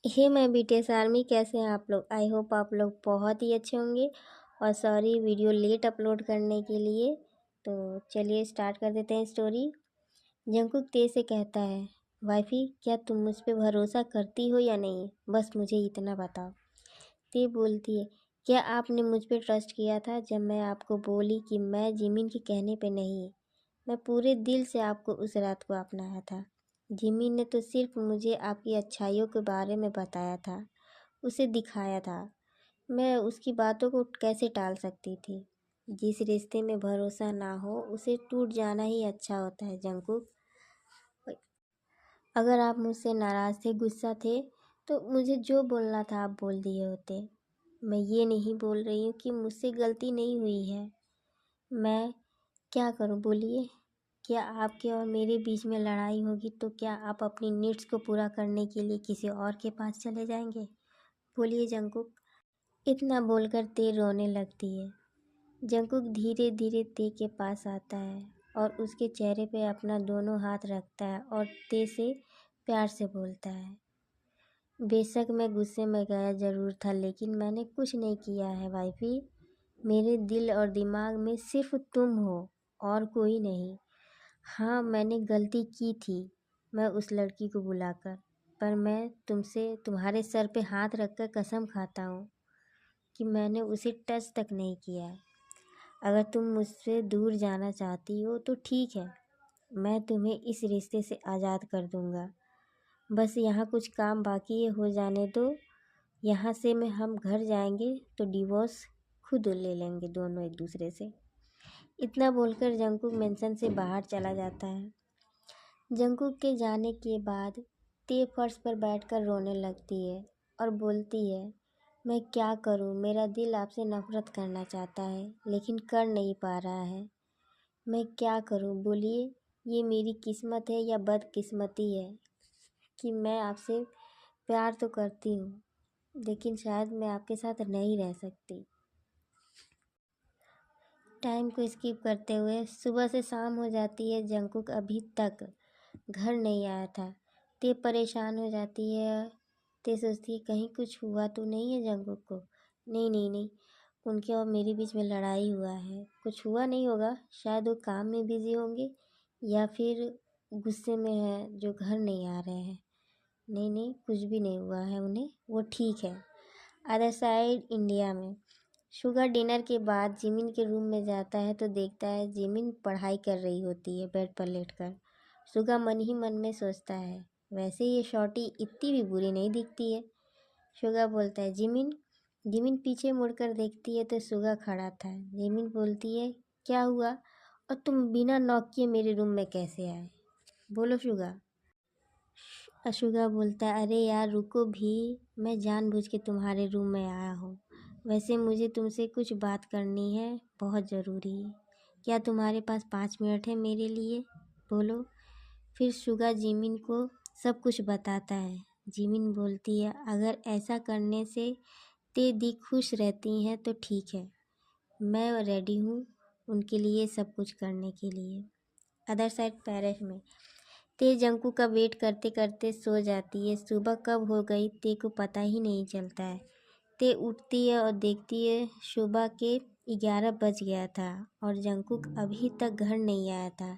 हे मैं BTS army, कैसे हैं आप लोग। आई होप आप लोग बहुत ही अच्छे होंगे। और सॉरी वीडियो लेट अपलोड करने के लिए। तो चलिए स्टार्ट कर देते हैं स्टोरी। जंकुक ते से कहता है, वाइफी क्या तुम मुझ पे भरोसा करती हो या नहीं, बस मुझे इतना बताओ। ते बोलती है, क्या आपने मुझ पे ट्रस्ट किया था जब मैं आपको बोली कि मैं जिमिन के कहने पे नहीं, मैं पूरे दिल से आपको उस रात को अपनाया था। जिमी ने तो सिर्फ मुझे आपकी अच्छाइयों के बारे में बताया था, उसे दिखाया था। मैं उसकी बातों को कैसे टाल सकती थी। जिस रिश्ते में भरोसा ना हो उसे टूट जाना ही अच्छा होता है जंकुक। अगर आप मुझसे नाराज़ थे, गुस्सा थे, तो मुझे जो बोलना था आप बोल दिए होते। मैं ये नहीं बोल रही हूँ कि मुझसे गलती नहीं हुई है। मैं क्या करूँ बोलिए। क्या आपके और मेरे बीच में लड़ाई होगी तो क्या आप अपनी नीड्स को पूरा करने के लिए किसी और के पास चले जाएंगे, बोलिए जंकुक। इतना बोलकर ते रोने लगती है। जंकुक धीरे धीरे ते के पास आता है और उसके चेहरे पे अपना दोनों हाथ रखता है और ते से प्यार से बोलता है, बेशक मैं गुस्से में गया ज़रूर था, लेकिन मैंने कुछ नहीं किया है वाइफी। मेरे दिल और दिमाग में सिर्फ तुम हो और कोई नहीं। हाँ, मैंने गलती की थी, मैं उस लड़की को बुलाकर, पर मैं तुमसे तुम्हारे सर पे हाथ रखकर कसम खाता हूँ कि मैंने उसे टच तक नहीं किया है। अगर तुम मुझसे दूर जाना चाहती हो तो ठीक है, मैं तुम्हें इस रिश्ते से आज़ाद कर दूँगा। बस यहाँ कुछ काम बाकी है, हो जाने दो। यहाँ से में हम घर जाएंगे तो डिवोर्स खुद ले लेंगे दोनों एक दूसरे से। इतना बोलकर जंकुक मेंशन से बाहर चला जाता है। जंकुक के जाने के बाद ते फर्श पर बैठकर रोने लगती है और बोलती है, मैं क्या करूं, मेरा दिल आपसे नफरत करना चाहता है लेकिन कर नहीं पा रहा है। मैं क्या करूं बोलिए। ये मेरी किस्मत है या बदकिस्मती है कि मैं आपसे प्यार तो करती हूँ लेकिन शायद मैं आपके साथ नहीं रह सकती। टाइम को स्किप करते हुए सुबह से शाम हो जाती है। जंकुक अभी तक घर नहीं आया था। ते परेशान हो जाती है। ते सोचती है कहीं कुछ हुआ तो नहीं है जंकुक को। नहीं नहीं नहीं, उनके और मेरे बीच में लड़ाई हुआ है, कुछ हुआ नहीं होगा। शायद वो काम में बिजी होंगे या फिर गुस्से में है जो घर नहीं आ रहे हैं। नहीं नहीं, कुछ भी नहीं हुआ है उन्हें, वो ठीक है। अदर साइड इंडिया में शुगर डिनर के बाद जिमिन के रूम में जाता है तो देखता है जिमिन पढ़ाई कर रही होती है बेड पर लेटकर। शुगा मन ही मन में सोचता है, वैसे ये शॉर्टी इतनी भी बुरी नहीं दिखती है। शुगा बोलता है जिमिन। जिमिन पीछे मुड़कर देखती है तो शुगा खड़ा था। जिमिन बोलती है, क्या हुआ और तुम बिना नॉक किए मेरे रूम में कैसे आए, बोलो शुगा। शुगा बोलता है, अरे यार रुको भी, मैं जानबूझ के तुम्हारे रूम में आया हूँ। वैसे मुझे तुमसे कुछ बात करनी है, बहुत ज़रूरी है। क्या तुम्हारे पास 5 मिनट है मेरे लिए, बोलो। फिर शुगा जिमिन को सब कुछ बताता है। जिमिन बोलती है, अगर ऐसा करने से ते दी खुश रहती हैं तो ठीक है, मैं रेडी हूँ उनके लिए सब कुछ करने के लिए। अदर साइड पेरिस में ते जंकू का वेट करते करते सो जाती है। सुबह कब हो गई ते को पता ही नहीं चलता है। ते उठती है और देखती है सुबह के 11 बज गया था और जंकुक अभी तक घर नहीं आया था।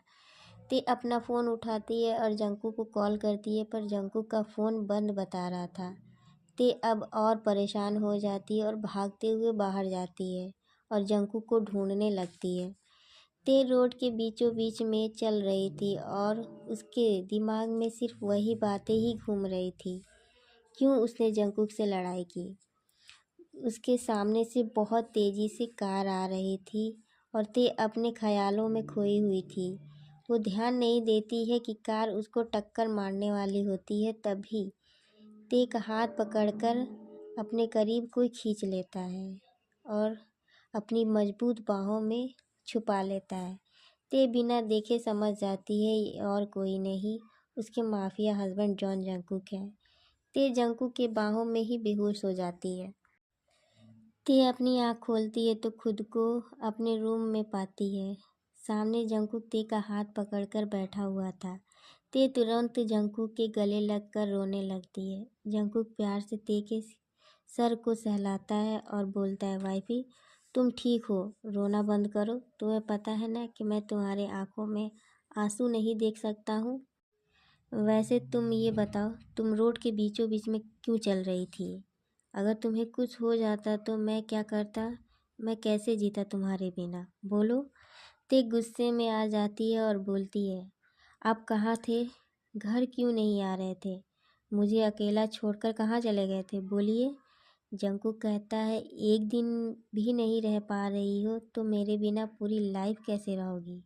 ते अपना फ़ोन उठाती है और जंकुक को कॉल करती है, पर जंकुक का फ़ोन बंद बता रहा था। ते अब और परेशान हो जाती है और भागते हुए बाहर जाती है और जंकुक को ढूंढने लगती है। ते रोड के बीचों बीच में चल रही थी और उसके दिमाग में सिर्फ वही बातें ही घूम रही थी। क्यों उसने जंकुक से लड़ाई की। उसके सामने से बहुत तेज़ी से कार आ रही थी और ते अपने ख्यालों में खोई हुई थी। वो ध्यान नहीं देती है कि कार उसको टक्कर मारने वाली होती है। तभी ते का हाथ पकड़कर अपने करीब कोई खींच लेता है और अपनी मजबूत बाहों में छुपा लेता है। ते बिना देखे समझ जाती है ये और कोई नहीं, उसके माफिया हस्बैंड जॉन जंकुक है। ते जंकुक के बाहों में ही बेहोश हो जाती है। ते अपनी आँख खोलती है तो खुद को अपने रूम में पाती है। सामने जंकुक ते का हाथ पकड़कर बैठा हुआ था। ते तुरंत जंकुक के गले लगकर रोने लगती है। जंकुक प्यार से ते के सर को सहलाता है और बोलता है, वाइफी तुम ठीक हो, रोना बंद करो। तुम्हें पता है ना कि मैं तुम्हारे आंखों में आंसू नहीं देख सकता हूँ। वैसे तुम ये बताओ, तुम रोड के बीचों बीच में क्यों चल रही थी? अगर तुम्हें कुछ हो जाता तो मैं क्या करता? मैं कैसे जीता तुम्हारे बिना? बोलो। ते गुस्से में आ जाती है और बोलती है, आप कहाँ थे? घर क्यों नहीं आ रहे थे? मुझे अकेला छोड़कर कहाँ चले गए थे? बोलिए। जंकुक कहता है, एक दिन भी नहीं रह पा रही हो तो मेरे बिना पूरी लाइफ कैसे रहोगी?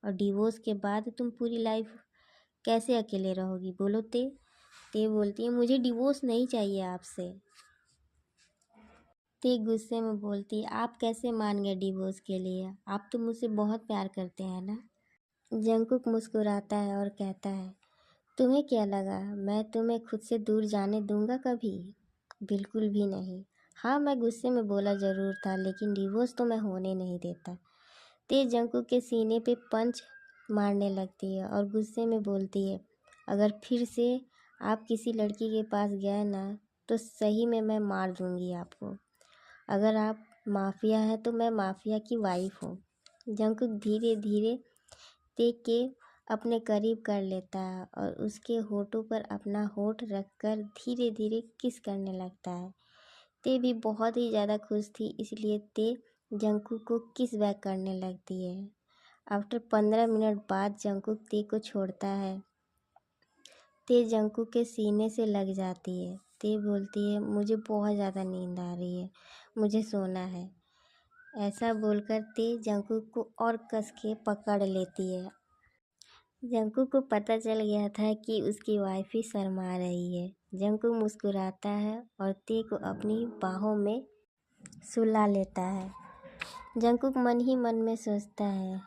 और डिवोर्स के बाद तुम पूरी लाइफ कैसे अकेले रहोगी? बोलो ते बोलती है, मुझे डिवोर्स नहीं चाहिए आपसे। ते गुस्से में बोलती है, आप कैसे मान गए डिवोर्स के लिए? आप तो मुझसे बहुत प्यार करते हैं ना? जंकुक मुस्कुराता है और कहता है, तुम्हें क्या लगा मैं तुम्हें खुद से दूर जाने दूंगा कभी? बिल्कुल भी नहीं। हाँ, मैं गुस्से में बोला ज़रूर था, लेकिन डिवोर्स तो मैं होने नहीं देता। तेज जंकुक के सीने पे पंच मारने लगती है और गुस्से में बोलती है, अगर फिर से आप किसी लड़की के पास गए ना तो सही में मैं मार दूंगी आपको। अगर आप माफिया हैं तो मैं माफिया की वाइफ हूँ। जंकुक धीरे धीरे तेग के अपने करीब कर लेता है और उसके होठों पर अपना होठ रखकर धीरे धीरे किस करने लगता है। ते भी बहुत ही ज़्यादा खुश थी, इसलिए ते जंकुक को किस बैक करने लगती है। आफ्टर 15 मिनट बाद जंकुक ते को छोड़ता है। ते जंकुक के सीने से लग जाती है। ते बोलती है, मुझे बहुत ज़्यादा नींद आ रही है, मुझे सोना है। ऐसा बोलकर ते जंकुक को और कस के पकड़ लेती है। जंकुक को पता चल गया था कि उसकी वाइफ ही शर्मा रही है। जंकुक मुस्कुराता है और ते को अपनी बाहों में सुला लेता है। जंकुक मन ही मन में सोचता है,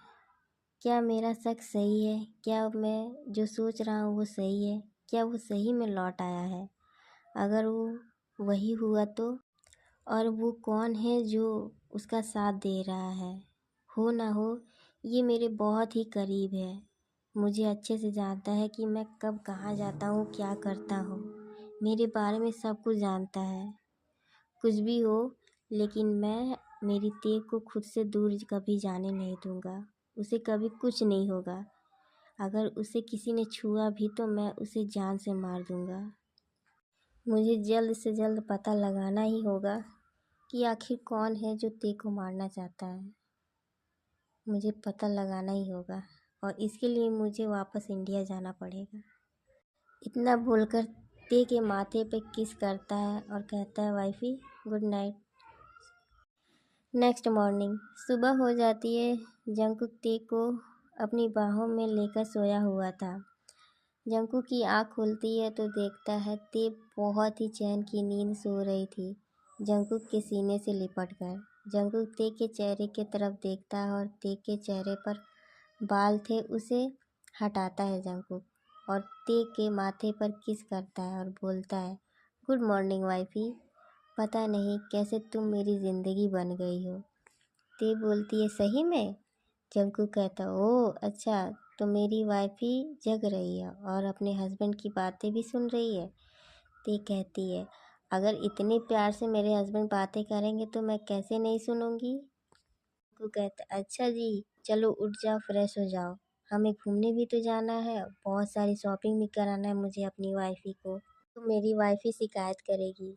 क्या मेरा शक सही है? क्या मैं जो सोच रहा हूँ वो सही है? क्या वो सही में लौट आया है? अगर वो वही हुआ तो? और वो कौन है जो उसका साथ दे रहा है? हो ना हो, ये मेरे बहुत ही करीब है। मुझे अच्छे से जानता है कि मैं कब कहाँ जाता हूँ, क्या करता हूँ। मेरे बारे में सब कुछ जानता है। कुछ भी हो, लेकिन मैं मेरी तेग को खुद से दूर कभी जाने नहीं दूंगा। उसे कभी कुछ नहीं होगा। अगर उसे किसी ने छुआ भी तो मैं उसे जान से मार दूंगा। मुझे जल्द से जल्द पता लगाना ही होगा कि आखिर कौन है जो ते को मारना चाहता है। मुझे पता लगाना ही होगा और इसके लिए मुझे वापस इंडिया जाना पड़ेगा। इतना बोलकर ते के माथे पे किस करता है और कहता है, wifey good night. Next morning सुबह हो जाती है। जंकुक ते को अपनी बाहों में लेकर सोया हुआ था। जंकुक की आँख खुलती है तो देखता है ते बहुत ही चैन की नींद सो रही थी, जंकुक के सीने से लिपट कर। जंकुक ते के चेहरे की तरफ देखता है और ते के चेहरे पर बाल थे उसे हटाता है जंकुक और ते के माथे पर किस करता है और बोलता है, गुड मॉर्निंग वाइफी। पता नहीं कैसे तुम मेरी ज़िंदगी बन गई हो। ते बोलती है, सही में? जंकुक कहता, ओह अच्छा, तो मेरी वाइफ ही जग रही है और अपने हस्बैंड की बातें भी सुन रही है। ते कहती है, अगर इतने प्यार से मेरे हस्बैंड बातें करेंगे तो मैं कैसे नहीं सुनूंगी। जंकुक कहता, अच्छा जी, चलो उठ जाओ, फ्रेश हो जाओ, हमें घूमने भी तो जाना है, बहुत सारी शॉपिंग भी कराना है मुझे अपनी वाइफी को। तो मेरी वाइफी शिकायत करेगी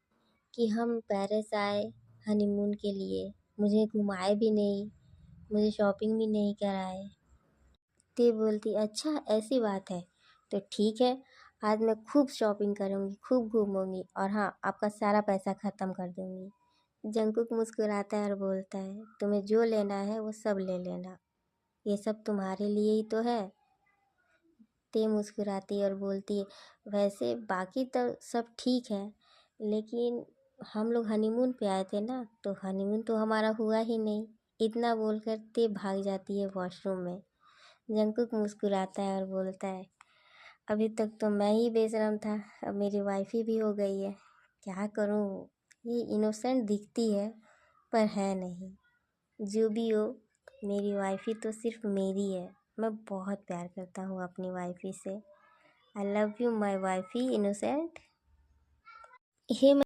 कि हम पेरिस आए हनीमून के लिए, मुझे घुमाए भी नहीं, मुझे शॉपिंग भी नहीं कराए। ते बोलती, अच्छा ऐसी बात है, तो ठीक है, आज मैं खूब शॉपिंग करूँगी, खूब घूमूंगी और हाँ, आपका सारा पैसा ख़त्म कर दूँगी। जंकुक मुस्कुराता है और बोलता है, तुम्हें जो लेना है वो सब ले लेना, ये सब तुम्हारे लिए ही तो है। ते मुस्कुराती है और बोलती है, वैसे बाकी तो सब ठीक है, लेकिन हम लोग हनीमून पे आए थे ना, तो हनीमून तो हमारा हुआ ही नहीं। इतना बोलकर ते भाग जाती है वॉशरूम में। जंकुक मुस्कुराता है और बोलता है, अभी तक तो मैं ही बेशरम था, अब मेरी वाइफी भी हो गई है, क्या करूँ? ये इनोसेंट दिखती है पर है नहीं। जो भी हो, मेरी वाइफी तो सिर्फ मेरी है। मैं बहुत प्यार करता हूँ अपनी वाइफी से। I love you my wifey innocent. Hey